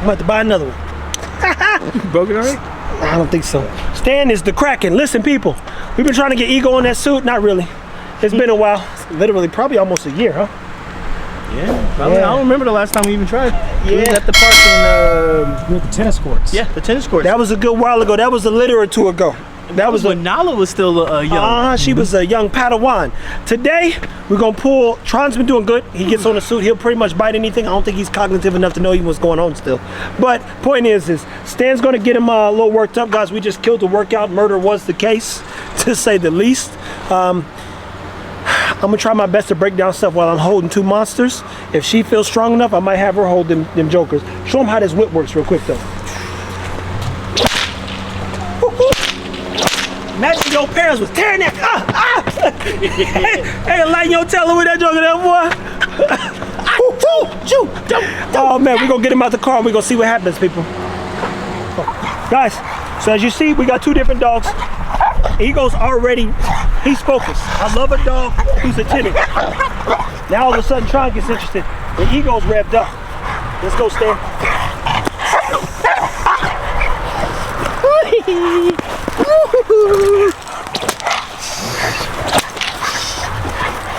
I'm about to buy another one. Broke it already? I don't think so. Stan is the Kraken. Listen, people, we've been trying to get Ego in that suit. Not really. It's been a while. Literally, probably almost a year, huh? Yeah, probably. Yeah. I don't remember the last time we even tried. Yeah. We was at the park in With the tennis courts. yeah, the tennis courts. That was a good while ago. That was a litter or two ago. That was when Nala was still young. She was a young Padawan. Today, we're gonna pull. Tron's been doing good. He gets on the suit. He'll pretty much bite anything. I don't think he's cognitive enough to know what's going on still. But point is Stan's gonna get him a little worked up, guys. We just killed the workout. Murder was the case, to say the least. I'm gonna try my best to break down stuff while I'm holding two monsters. If she feels strong enough, I might have her hold them jokers. Show them how this whip works real quick though. Imagine your parents was tearing that. Hey, like your telling with that joker there, boy. Oh man, we're gonna get him out the car and we're gonna see what happens, people. Guys, so as you see, we got two different dogs. Ego's already, he's focused. I love a dog who's attentive. Now all of a sudden Tron gets interested. The Ego's revved up. Let's go, Stan.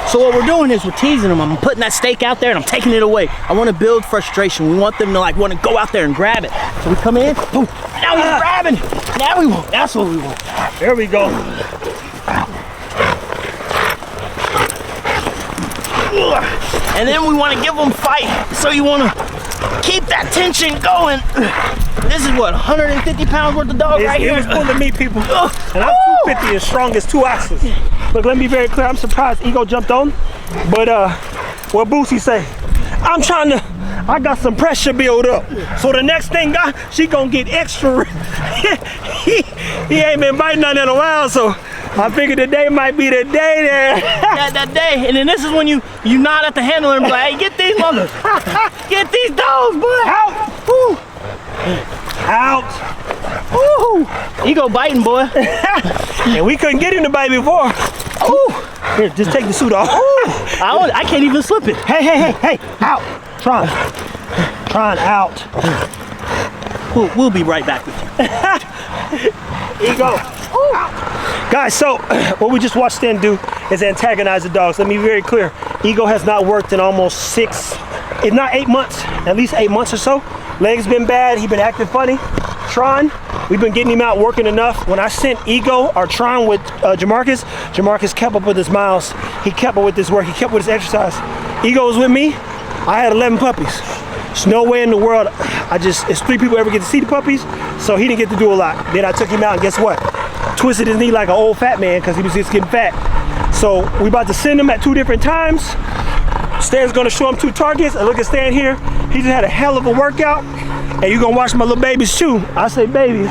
So what we're doing is we're teasing them. I'm putting that steak out there and I'm taking it away. I want to build frustration. We want them to like want to go out there and grab it. So we come in, boom. Now he's grabbing. Now we want. That's what we want. There we go. And then we want to give them fight. So you want to keep that tension going. This is what, 150 pounds worth of dog right here? It was pulling me, people. And I'm 250 as strong as two oxes. Look, let me be very clear. I'm surprised Ego jumped on. But what Boosie say? I got some pressure build up. So the next thing, she gonna get extra. he ain't been biting on in a while, so I figured today might be the day there. that day. And then this is when you nod at the handler and be like, hey, get these mother. Get these dogs, boy. Out. Woo. Out. Woo. Ego biting, boy. And we couldn't get him to bite before. Ooh. Here, just take the suit off. I can't even slip it. Hey, out. Tron, out. We'll be right back with you. Ego. Guys, so what we just watched Stan do is antagonize the dogs. Let me be very clear. Ego has not worked in almost 6, if not 8 months, at least 8 months or so. Legs been bad, he been acting funny. Tron, we've been getting him out working enough. When I sent Ego or Tron with Jamarcus kept up with his miles. He kept up with his work, he kept up with his exercise. Ego was with me, I had 11 puppies. There's no way in the world, it's 3 people ever get to see the puppies, so he didn't get to do a lot. Then I took him out and guess what? Twisted his knee like an old fat man because he was just getting fat. So we about to send him at 2 different times. Stan's gonna show him 2 targets. And look at Stan here. He just had a hell of a workout. And you're gonna watch my little babies chew. I say babies.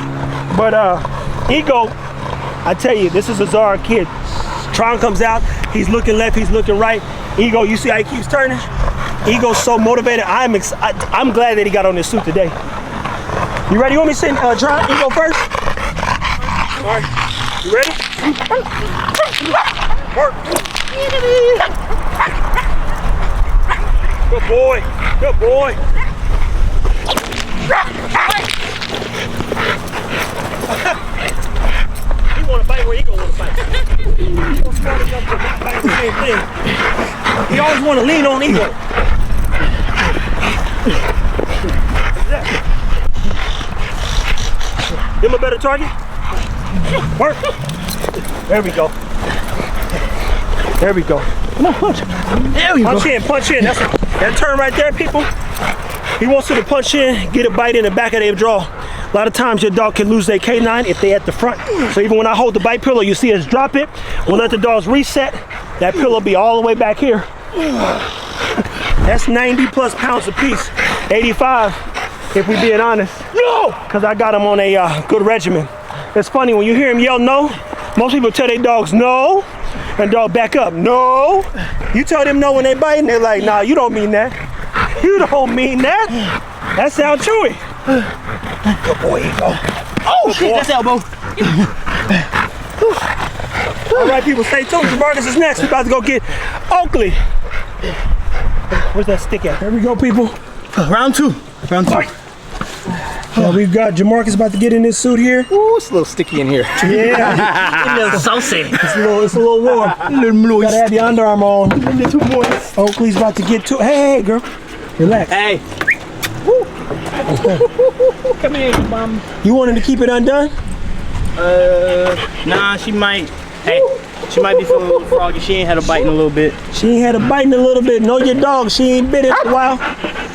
But Ego, I tell you, this is a Zara kid. Tron comes out, he's looking left, he's looking right. Ego, you see how he keeps turning? Ego's so motivated. I'm glad that he got on this suit today. You ready? You want me to send Tron, Ego first? All right, you ready? Work. Good boy, good boy. He want to fight where Ego want to fight. Ego's smart enough to not fight the same thing. He always want to lean on Ego. Give him a better target. Work. There we go. There we go. Come on, punch. There we go. Punch in. That turn right there, people. He wants you to punch in, get a bite in the back of their jaw. A lot of times your dog can lose their canine if they at the front. So even when I hold the bite pillow, you see us drop it. We'll let the dogs reset. That pillow be all the way back here. That's 90 plus pounds a piece. 85, if we being honest. No! Because I got him on a good regimen. It's funny, when you hear him yell no, most people tell their dogs no, and dog back up, no. You tell them no when they bite, and they're like, nah, you don't mean that. You don't mean that. That sounds chewy. Good boy, Ego. Oh, shit, that's elbow. All right, people, stay tuned. Jamarcus is next. We're about to go get Oakley. Where's that stick at? There we go, people. Round two. Round two. Right. Now we've got Jamarcus about to get in this suit here. Ooh, it's a little sticky in here. Yeah. A little saucy. It's a little warm. A little moist. Gotta have the underarm on. A little moist. Oakley's about to get to. Hey, girl. Relax. Hey. Woo. Come here, mom. You wanted to keep it undone? Nah, she might. Hey, she might be feeling a little froggy. She ain't had a bite in a little bit. She ain't had a bite in a little bit. Know your dog. She ain't bit it in a while.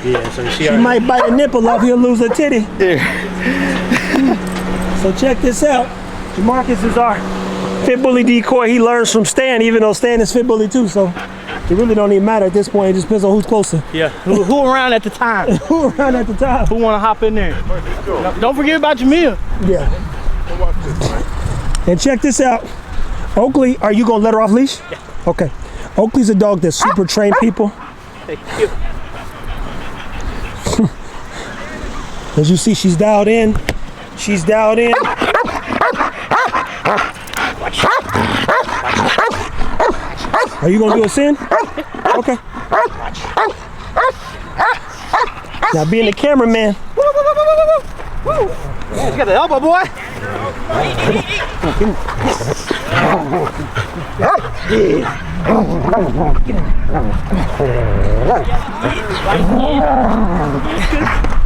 Yeah, so she might bite a nipple off. He'll lose a titty. Yeah. So check this out. Jamarcus is our Fit Bully decoy. He learns from Stan, even though Stan is Fit Bully too. So it really don't even matter at this point. It just depends on who's closer. Yeah. Who around at the time? Who around at the time? Who want to hop in there? Don't forget about Jamil. Yeah. And check this out. Oakley, are you gonna let her off leash? Yeah. Okay. Oakley's a dog that super trained people. Thank you. As you see, she's dialed in. She's dialed in. Are you gonna do a sin? Okay. Now being the cameraman. Yeah, you got the elbow, boy.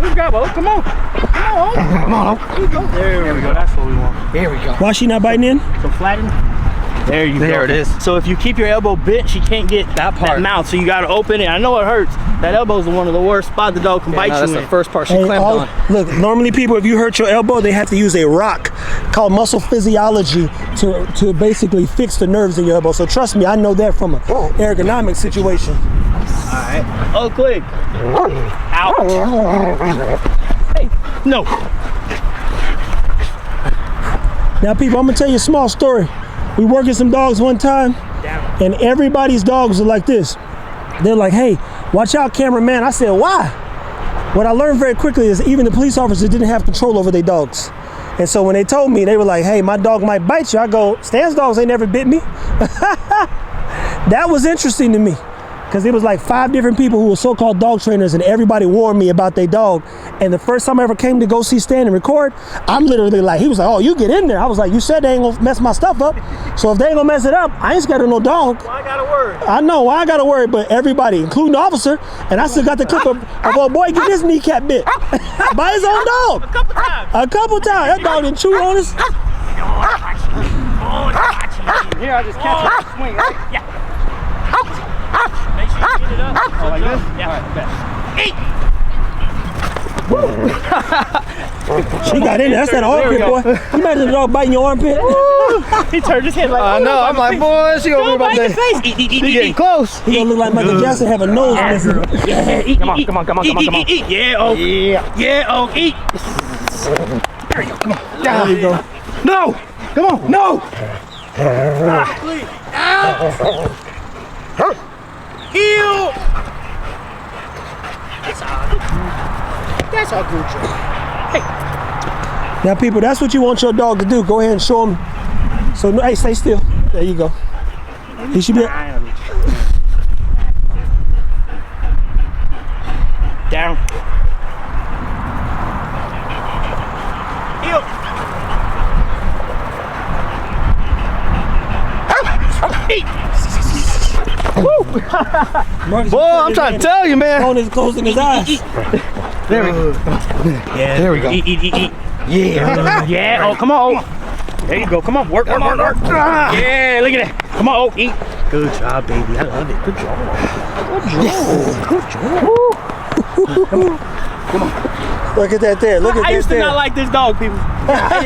Let's go, Bo. Come on. Come on. Here we go. There we go. That's what we want. There we go. Why is she not biting in? So flatten. There you go. There it is. So if you keep your elbow bent, she can't get That part. mouth. So you got to open it. I know it hurts. That elbow is one of the worst spots the dog can bite That's you the in. first part she Hey, clamped on. look, normally people, if you hurt your elbow, they have to use a rock called muscle physiology to basically fix the nerves in your elbow. So trust me, I know that from an ergonomic situation. Alright. Oh, click. Out. Hey, no. Now people, I'm gonna tell you a small story. We working some dogs one time, and everybody's dogs are like this. They're like, hey, watch out, cameraman. I said, why? What I learned very quickly is even the police officers didn't have control over their dogs. And so when they told me, they were like, hey, my dog might bite you. I go, Stan's dogs ain't never bit me. That was interesting to me. Because it was like 5 different people who were so-called dog trainers, and everybody warned me about their dog. And the first time I ever came to go see Stan and record, I'm literally like, he was like, oh, you get in there. I was like, you said they ain't gonna mess my stuff up. So if they ain't gonna mess it up, I ain't scared of no dog. Well, I gotta worry. I know, why I gotta worry, but everybody, including the officer, and I still got the clip of old boy get his kneecap bit by his own dog. A couple times. That dog didn't chew on us. Here, I just catch it. Swing, right? Yeah. Make sure you get it up. Oh, like this? Yeah. She got in there. That's that armpit, boy. You imagine the dog biting your armpit? He turned his head like, I know. I'm like, boy, she over about bite the that. face. Eat, She getting close. He gonna look like Michael Jackson have a nose missing. Yeah, eat, come on. Eat. Yeah, oh. Yeah, oh, eat. There you go, come on. There you go. No! Come on, no! Heel! That's all good, Joe. Now, people, that's what you want your dog to do. Go ahead and show him. So, hey, stay still. There you go. He should be. Down. Heel. Eat. Marcus, Boy, I'm trying to tell you, man. phone is closing his eyes. There we go. Yeah, There we go. Eat. Yeah. Yeah, oh, come on. There you go, come on, work. Yeah, look at that. Come on, oh, eat. Good job, baby, I love it. Good job. Look at that there. Look at I that used to there. not like this dog, people.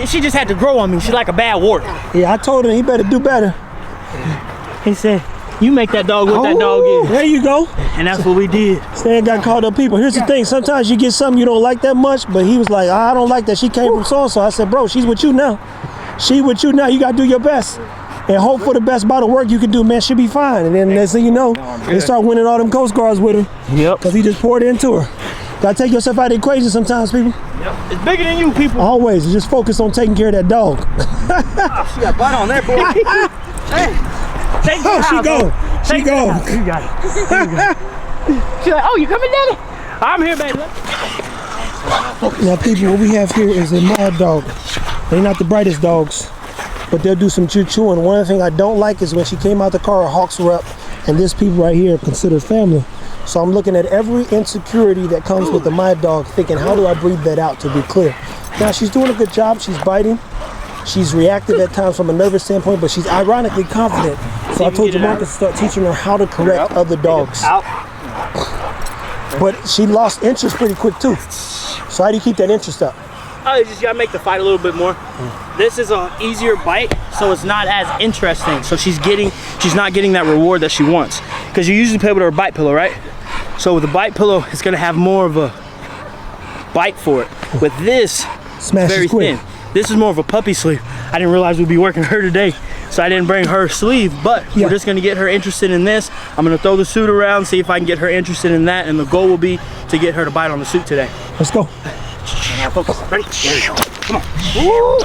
She just had to grow on me. She's like a bad wart. Yeah, I told him he better do better. He said, you make that dog what that dog is. There you go. And that's what we did. Stan got caught up people. Here's the thing. Sometimes you get something you don't like that much, but he was like, I don't like that. She came from so-and-so. I said, bro, she's with you now. She with you now. You got to do your best. And hope for the best by the work you can do, man. She'll be fine. And then next thing you know, they start winning all them Coast Guards with her. Yep. Because he just poured into her. Got to take yourself out of the equation sometimes, people. Yep. It's bigger than you, people. Always. Just focus on taking care of that dog. She got butt on there, boy. Hey, Oh, she go. She go. You got it. She's like, oh, you coming, Daddy? I'm here, baby. Now, people, what we have here is a mad dog. They're not the brightest dogs, but they'll do some chewing. One of the things I don't like is when she came out the car, her hawks were up, and this people right here are considered family. So I'm looking at every insecurity that comes with the mad dog, thinking, how do I breed that out to be clear? Now, she's doing a good job. She's biting. She's reactive at times from a nervous standpoint, but she's ironically confident. So I told Jamarcus to start teaching her how to correct other dogs. But she lost interest pretty quick too. So how do you keep that interest up? Oh, you just gotta make the fight a little bit more. This is an easier bite, so it's not as interesting. So she's not getting that reward that she wants. Because you usually play with her bite pillow, right? So with the bite pillow, it's gonna have more of a bite for it. With this, it's very thin. This is more of a puppy sleeve. I didn't realize we'd be working her today, so I didn't bring her sleeve, but we're just gonna get her interested in this. I'm gonna throw the suit around, see if I can get her interested in that, and the goal will be to get her to bite on the suit today. Let's go. Now focus, ready? There you go. Come on. Woo!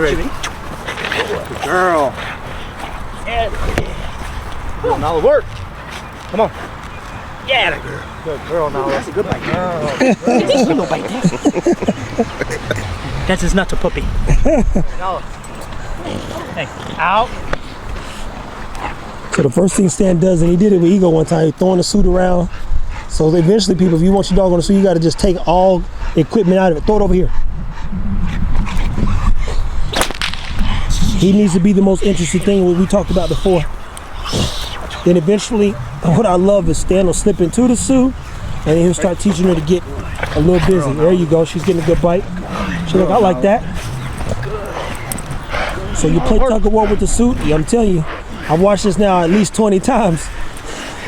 Ready? Good girl. Good, now the work. Come on. Yeah, that girl. Good girl, now. That's a good bite. That's a good bite. That's just not a puppy. Hey, out. So the first thing Stan does, and he did it with Ego one time, throwing the suit around. So eventually, people, if you want your dog on the suit, you got to just take all equipment out of it. Throw it over here. He needs to be the most interesting thing, what we talked about before. Then eventually, what I love is Stan will slip into the suit, and then he'll start teaching her to get a little busy. There you go. She's getting a good bite. She's like, I like that. So you play tug of war with the suit. Yeah, I'm telling you, I've watched this now at least 20 times.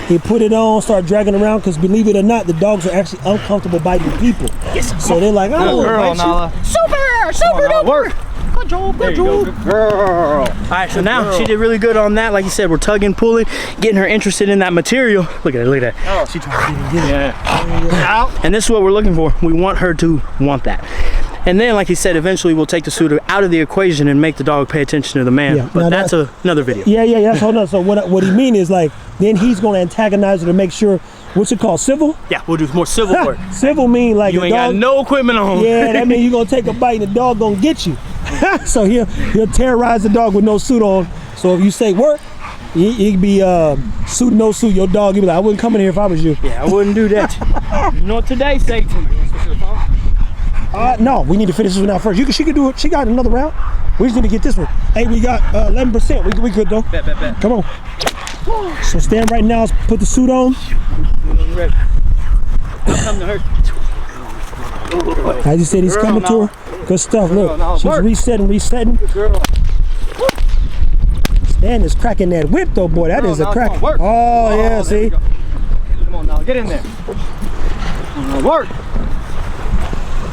He put it on, start dragging around, because believe it or not, the dogs are actually uncomfortable biting people. Yes. So they're like, oh, girl, Nala. Super duper. Good job, good job. Good girl. All right, so now she did really good on that. Like you said, we're tugging, pulling, getting her interested in that material. Look at her, look at that. Oh, she trying to get it. Out. And this is what we're looking for. We want her to want that. And then, like he said, eventually we'll take the suit out of the equation and make the dog pay attention to the man. Yeah, but that's another video. Yeah. That's hold on. So what he mean is, like, then he's going to antagonize her to make sure, what's it called, civil? Yeah, we'll do more civil work. Civil mean like you ain't got no equipment on. Yeah, that means you're going to take a bite and the dog going to get you. So he'll terrorize the dog with no suit on. So if you say work, he'd be suit, no suit. Your dog, he'd be like, I wouldn't come in here if I was you. Yeah, I wouldn't do that. You know what today say to me? No, we need to finish this one out first. She can do it. She got another round. We just need to get this one. Hey, we got 11%. We good though. Bet. Come on. So stand right now. Put the suit on. Ready. Come to her. I just said he's coming to her. Good stuff. Look, she's resetting. Good girl. Stan is cracking that whip though, boy. That is a crack. Oh yeah, see. Come on now, get in there. Work.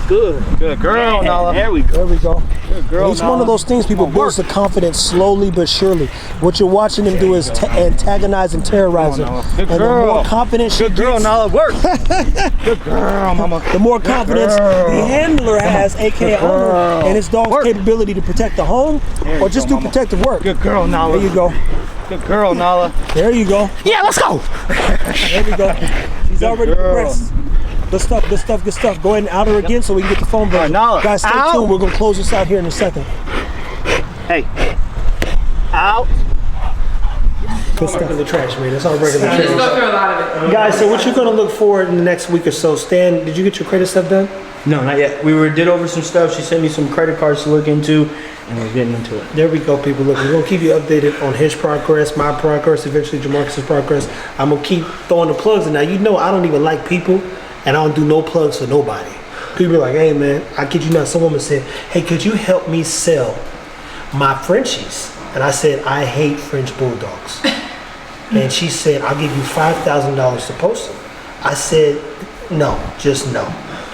Good girl, Nala. There we go. Good girl, Nala. It's one of those things people build the confidence slowly but surely. What you're watching him do is antagonize and terrorize her. Good and girl. the more confidence she Good girl, gets, Nala. Work. Good girl, mama. the more confidence the handler has, aka owner, and his dog's capability to protect the home or just do protective work. Good girl, Nala. There you go. Good girl, Nala. There you go. Yeah, let's go. There we go. She's already progressed. Good stuff. Go ahead and out her again so we can get the phone version. Nala, guys, stay tuned. We're going to close this out here in a second. Hey. Out. Good stuff in the trash, man. That's all regular trash. Just go through a lot of it. Guys, so what you're going to look for in the next week or so? Stan, did you get your credit stuff done? No, not yet. We did over some stuff. She sent me some credit cards to look into, and we're getting into it. There we go, people. Look, we're going to keep you updated on his progress, my progress, eventually Jamarcus' progress. I'm going to keep throwing the plugs in. Now, you know I don't even like people, and I don't do no plugs for nobody. People are like, hey, man, I kid you not. Some woman said, hey, could you help me sell my Frenchies? And I said, I hate French Bulldogs. And she said, I'll give you $5,000 to post them. I said, no, just no.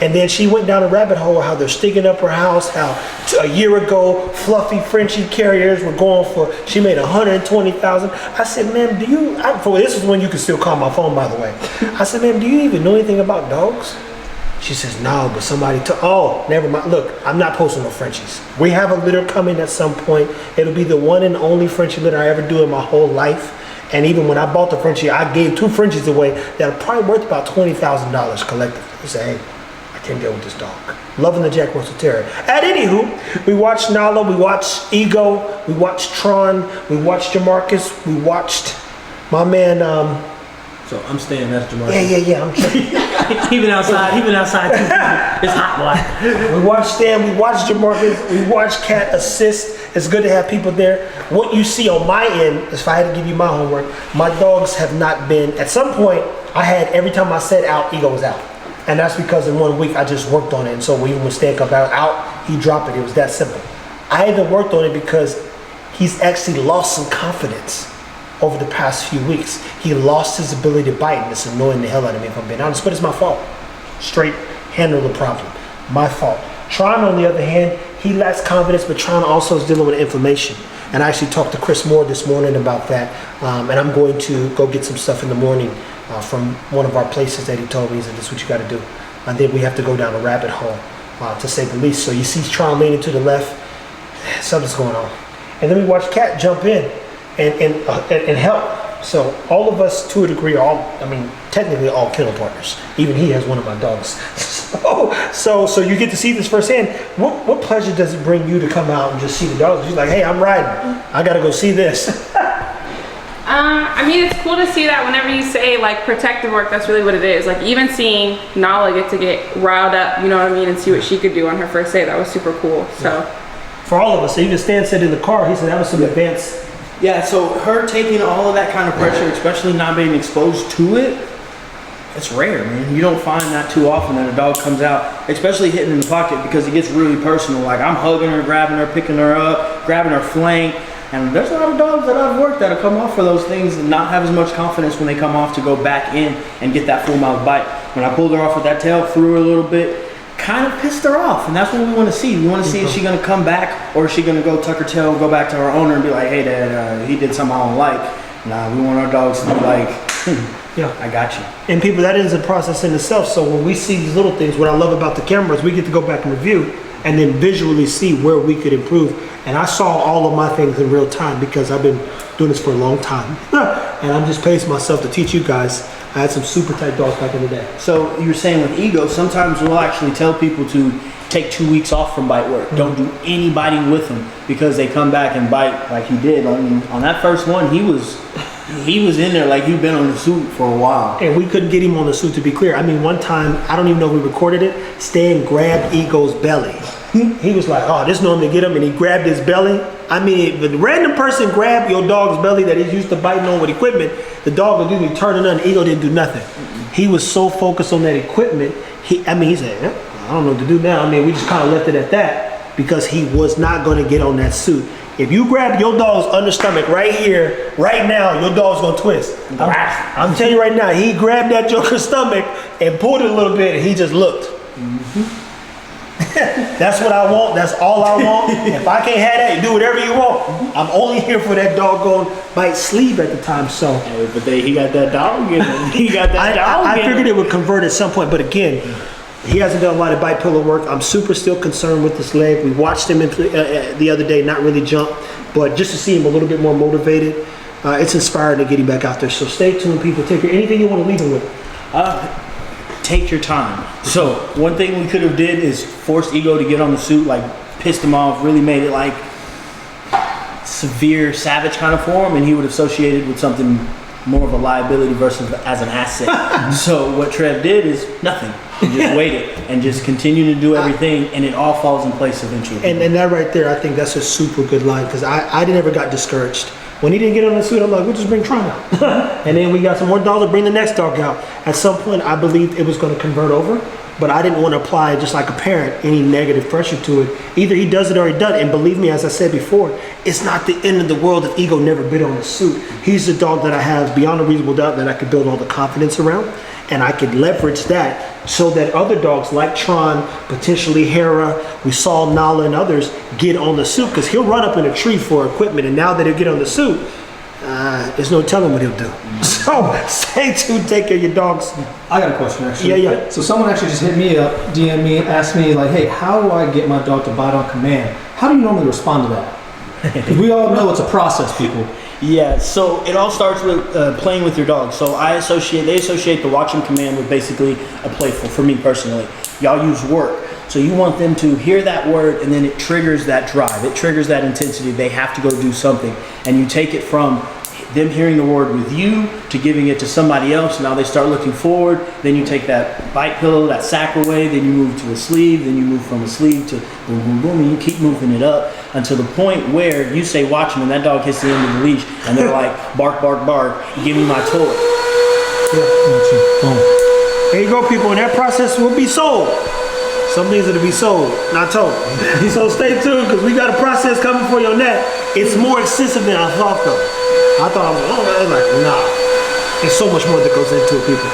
And then she went down a rabbit hole how they're sticking up her house, how a year ago fluffy Frenchie carriers were going for, she made $120,000. I said, ma'am, this is when you can still call my phone, by the way. I said, ma'am, do you even know anything about dogs? She says, no, but somebody oh, never mind. Look, I'm not posting no Frenchies. We have a litter coming at some point. It'll be the one and only Frenchie litter I ever do in my whole life. And even when I bought the Frenchie, I gave 2 Frenchies away that are probably worth about $20,000 collectively. I say, hey, I can't deal with this dog. Loving the Jack Russell Terrier. At anywho, we watched Nala, we watched Ego, we watched Tron, we watched Jamarcus, we watched my man. So I'm staying as Jamarcus. Yeah. I'm trying. Even outside too. It's hot, boy. We watched Stan, we watched Jamarcus, we watched Cat assist. It's good to have people there. What you see on my end, if I had to give you my homework, my dogs have not been, at some point, I had, every time I said out, Ego was out. And that's because in 1 week I just worked on it. And so even when Stan come out, he dropped it. It was that simple. I even worked on it because he's actually lost some confidence over the past few weeks. He lost his ability to bite, and it's annoying the hell out of me if I'm being honest, but it's my fault. Straight handle the problem. My fault. Tron, on the other hand, he lacks confidence, but Tron also is dealing with inflammation. And I actually talked to Chris Moore this morning about that, and I'm going to go get some stuff in the morning from one of our places that he told me. He said, this is what you got to do. And then we have to go down a rabbit hole, to say the least. So you see Tron leaning to the left, something's going on. And then we watch Cat jump in and help. So all of us, to a degree, technically all kennel partners. Even he has one of my dogs. So you get to see this firsthand. What pleasure does it bring you to come out and just see the dogs? You're like, hey, I'm riding. I gotta go see this. It's cool to see that whenever you say like protective work, that's really what it is. Like even seeing Nala get riled up, you know what I mean, and see what she could do on her first day, that was super cool. So for all of us, even Stan said in the car, he said that was some advanced. Yeah, so her taking all of that kind of pressure, especially not being exposed to it, it's rare, man. You don't find that too often that a dog comes out, especially hitting in the pocket, because it gets really personal. Like I'm hugging her, grabbing her, picking her up, grabbing her flank. And there's a lot of dogs that I've worked that'll come off for those things and not have as much confidence when they come off to go back in and get that full mouth bite. When I pulled her off with that tail, threw her a little bit, kind of pissed her off, and that's what we want to see. We want to see if she's going to come back, or is she going to go tuck her tail, go back to her owner and be like, hey dad, he did something I don't like. Nah, we want our dogs to be like, yeah, I got you. And people, that is a process in itself. So when we see these little things, what I love about the camera is we get to go back and review and then visually see where we could improve. And I saw all of my things in real time because I've been doing this for a long time. And I'm just pacing myself to teach you guys. I had some super tight dogs back in the day. So you were saying with Ego, sometimes we'll actually tell people to take 2 weeks off from bite work. Don't do any biting with them because they come back and bite like he did. On that first one, he was in there like he'd been on the suit for a while. And we couldn't get him on the suit, to be clear. One time, I don't even know if we recorded it, Stan grabbed Ego's belly. He was like, oh, this normally get him, and he grabbed his belly. If a random person grab your dog's belly that he's used to biting on with equipment, the dog would usually turn it on, and Ego didn't do nothing. He was so focused on that equipment, he said, I don't know what to do now. We just kind of left it at that because he was not going to get on that suit. If you grab your dog's understomach right here, right now, your dog's gonna twist. I'm telling you right now, he grabbed that joker's stomach and pulled it a little bit, and he just looked. That's what I want. That's all I want. If I can't have that, you do whatever you want. I'm only here for that doggone bite sleeve at the time. So, but he got that dog in him. He got that dog. I figured it would convert at some point, but again, he hasn't done a lot of bite pillow work. I'm super still concerned with this leg. We watched him the other day, not really jump, but just to see him a little bit more motivated, it's inspiring to get him back out there. So stay tuned, people. Take care. Anything you want to leave him with? Take your time. So one thing we could have did is forced Ego to get on the suit, like pissed him off, really made it like severe savage kind of form, and he would have associated with something more of a liability versus as an asset. So what Trev did is nothing. He just waited and just continued to do everything, and it all falls in place eventually. And that right there, I think that's a super good line, because I never got discouraged. When he didn't get on the suit, I'm like, we'll just bring Tron out. And then we got some more dogs to bring the next dog out. At some point, I believed it was going to convert over, but I didn't want to apply, just like a parent, any negative pressure to it. Either he does it or he doesn't. And believe me, as I said before, it's not the end of the world if Ego never bit on the suit. He's the dog that I have beyond a reasonable doubt that I could build all the confidence around. And I could leverage that so that other dogs like Tron, potentially Hera, we saw Nala and others get on the suit, because he'll run up in a tree for equipment, and now that he'll get on the suit, there's no telling what he'll do. So stay tuned, take care of your dogs. I got a question actually. Yeah. So someone actually just hit me up, DM me, asked me like, hey, how do I get my dog to bite on command? How do you normally respond to that? We all know it's a process, people. Yeah, so it all starts with playing with your dog. So they associate the watch and command with basically a playful, for me personally. Y'all use work. So you want them to hear that word and then it triggers that drive. It triggers that intensity. They have to go do something. And you take it from them hearing the word with you to giving it to somebody else. Now they start looking forward. Then you take that bite pillow, that sack away. Then you move to a sleeve. Then you move from a sleeve to boom, boom, boom. And you keep moving it up until the point where you say watch them and that dog hits the end of the leash and they're like bark, bark, bark. Give me my toy. Boom. There you go, people. And that process will be sold. Some things that'll be sold, not told. So stay tuned because we got a process coming for your net. It's more extensive than I thought though. I thought I was like, nah. There's so much more that goes into it, people.